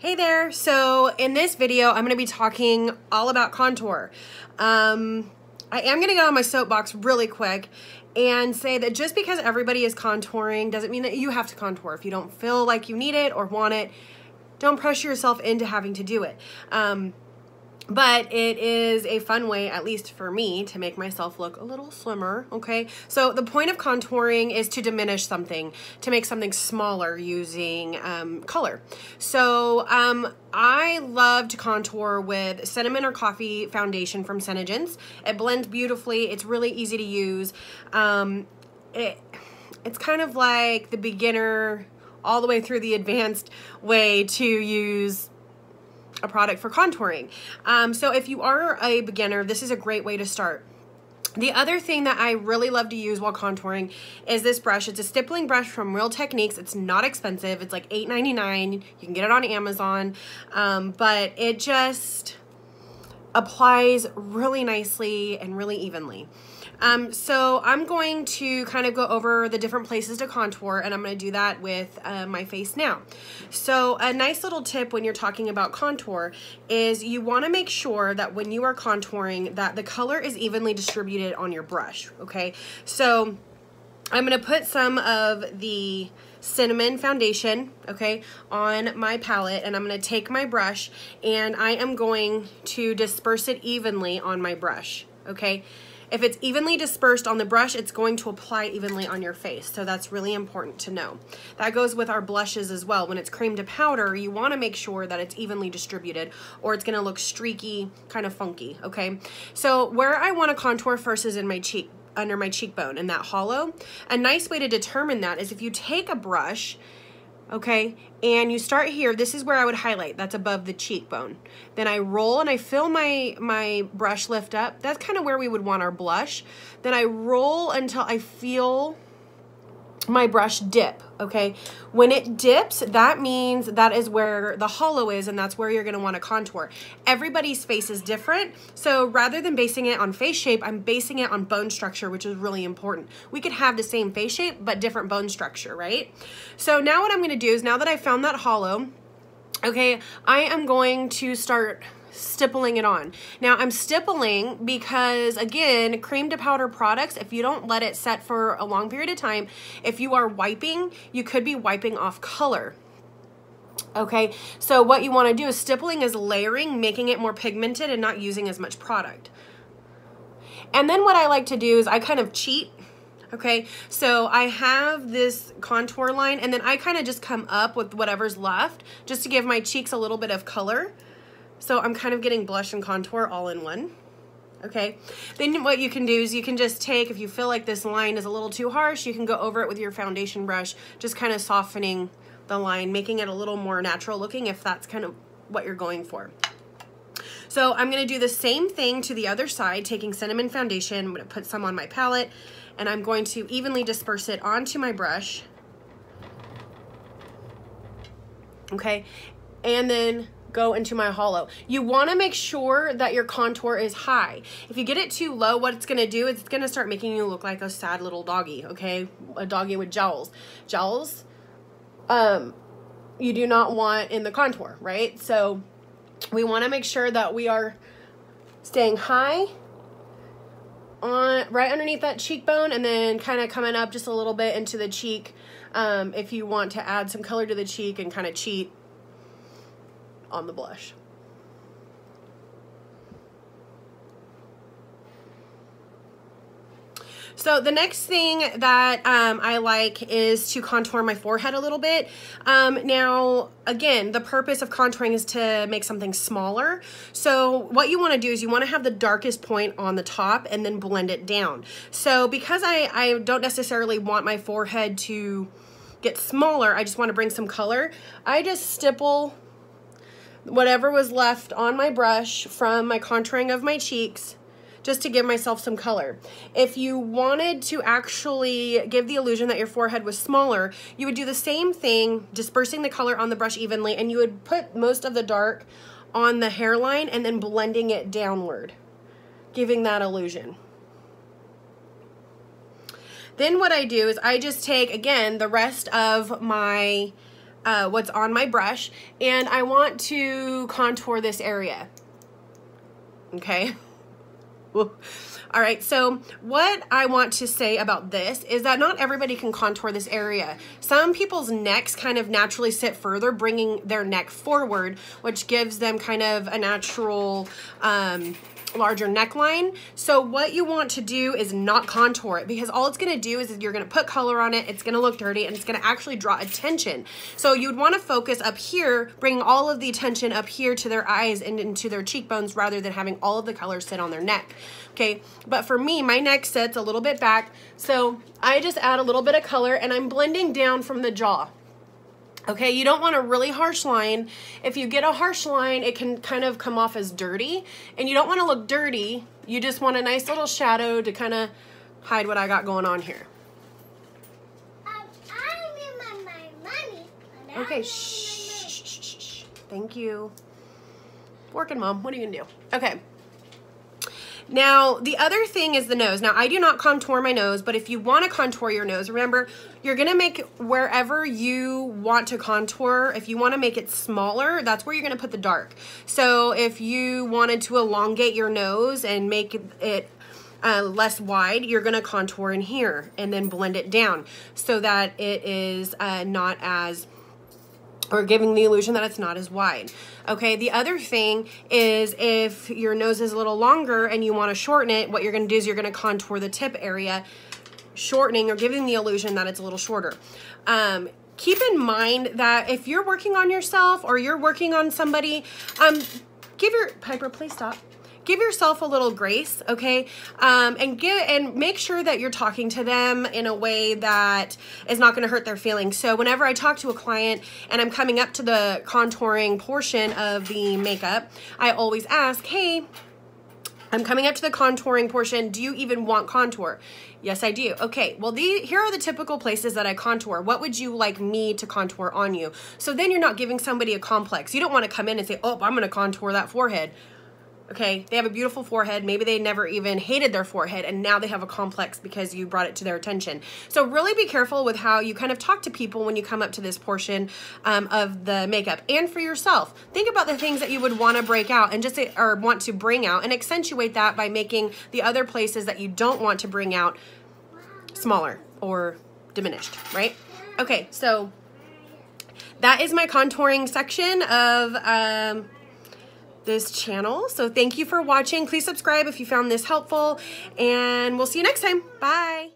Hey there, so in this video I'm going to be talking all about contour. I am going to get on my soapbox really quick and say that just because everybody is contouring doesn't mean that you have to contour. If you don't feel like you need it or want it, don't pressure yourself into having to do it. But it is a fun way, at least for me, to make myself look a little slimmer, okay? So the point of contouring is to diminish something, to make something smaller using color. So I love to contour with cinnamon or coffee foundation from SeneGence. It blends beautifully. It's really easy to use. It's kind of like the beginner all the way through the advanced way to use a product for contouring. So if you are a beginner, this is a great way to start. The other thing that I really love to use while contouring is this brush. It's a stippling brush from Real Techniques. It's not expensive. It's like $8.99. You can get it on Amazon, but it just applies really nicely and really evenly. So I'm going to kind of go over the different places to contour, and I'm going to do that with my face now. So a nice little tip when you're talking about contour is you want to make sure that when you are contouring that the color is evenly distributed on your brush, okay? So I'm going to put some of the cinnamon foundation, okay, on my palette, and I'm going to take my brush and I am going to disperse it evenly on my brush, okay? If it's evenly dispersed on the brush, it's going to apply evenly on your face. So that's really important to know. That goes with our blushes as well. When it's cream to powder, you want to make sure that it's evenly distributed or it's going to look streaky, kind of funky, okay? So where I want to contour first is in my cheek, under my cheekbone, in that hollow. A nice way to determine that is if you take a brush, okay, and you start here, this is where I would highlight, that's above the cheekbone. Then I roll and I feel my brush lift up. That's kind of where we would want our blush. Then I roll until I feel my brush dip, okay? When it dips, that means that is where the hollow is, and that's where you're gonna wanna contour. Everybody's face is different, so rather than basing it on face shape, I'm basing it on bone structure, which is really important. We could have the same face shape, but different bone structure, right? So now what I'm gonna do is, now that I found that hollow, okay, I am going to start stippling it on. Now I'm stippling because, again, cream to powder products, if you don't let it set for a long period of time, if you are wiping, you could be wiping off color. Okay, so what you want to do is stippling is layering, making it more pigmented and not using as much product. And then what I like to do is I kind of cheat. Okay, so I have this contour line and then I kind of just come up with whatever's left just to give my cheeks a little bit of color. So I'm kind of getting blush and contour all in one, okay? Then what you can do is you can just take, if you feel like this line is a little too harsh, you can go over it with your foundation brush, just kind of softening the line, making it a little more natural looking if that's kind of what you're going for. So I'm gonna do the same thing to the other side, taking cinnamon foundation, I'm gonna put some on my palette, and I'm going to evenly disperse it onto my brush, okay? And then go into my hollow. You want to make sure that your contour is high. If you get it too low, what it's going to do is it's going to start making you look like a sad little doggy, okay? A doggy with jowls. Jowls, you do not want in the contour, right? So we want to make sure that we are staying high on right underneath that cheekbone and then kind of coming up just a little bit into the cheek if you want to add some color to the cheek and kind of cheat on the blush. So the next thing that I like is to contour my forehead a little bit. Now, again, the purpose of contouring is to make something smaller. So what you want to do is you want to have the darkest point on the top and then blend it down. So because I don't necessarily want my forehead to get smaller, I just want to bring some color, I just stipple whatever was left on my brush from my contouring of my cheeks just to give myself some color. If you wanted to actually give the illusion that your forehead was smaller, you would do the same thing, dispersing the color on the brush evenly, and you would put most of the dark on the hairline and then blending it downward, giving that illusion. Then what I do is I just take, again, the rest of my what's on my brush, and I want to contour this area. Okay. All right, so what I want to say about this is that not everybody can contour this area. Some people's necks kind of naturally sit further, bringing their neck forward, which gives them kind of a natural larger neckline. So what you want to do is not contour it, because all it's going to do is you're going to put color on it, it's going to look dirty, and it's going to actually draw attention. So you'd want to focus up here, bring all of the attention up here to their eyes and into their cheekbones, rather than having all of the color sit on their neck. Okay, but for me, my neck sits a little bit back, so I just add a little bit of color, and I'm blending down from the jaw. Okay, you don't want a really harsh line. If you get a harsh line, it can kind of come off as dirty, and you don't want to look dirty. You just want a nice little shadow to kind of hide what I got going on here. Okay, shh. Thank you. Working, Mom. What are you gonna do? Okay. Now, the other thing is the nose. Now, I do not contour my nose, but if you want to contour your nose, remember, you're going to make wherever you want to contour. If you want to make it smaller, that's where you're going to put the dark. So if you wanted to elongate your nose and make it less wide, you're going to contour in here and then blend it down so that it is not as, or giving the illusion that it's not as wide. Okay, the other thing is if your nose is a little longer and you want to shorten it, what you're going to do is you're going to contour the tip area, shortening or giving the illusion that it's a little shorter. Keep in mind that if you're working on yourself or you're working on somebody, Piper, please stop. Give yourself a little grace, okay? And make sure that you're talking to them in a way that is not going to hurt their feelings. So whenever I talk to a client and I'm coming up to the contouring portion of the makeup, I always ask, hey, I'm coming up to the contouring portion. Do you even want contour? Yes, I do. Okay, well, here are the typical places that I contour. What would you like me to contour on you? So then you're not giving somebody a complex. You don't want to come in and say, oh, I'm going to contour that forehead. Okay, they have a beautiful forehead. Maybe they never even hated their forehead, and now they have a complex because you brought it to their attention. So really be careful with how you kind of talk to people when you come up to this portion of the makeup. And for yourself, think about the things that you would want to break out and just say, or want to bring out, and accentuate that by making the other places that you don't want to bring out smaller or diminished, right? Okay, so that is my contouring section of this channel. So thank you for watching. Please subscribe if you found this helpful, and we'll see you next time. Bye.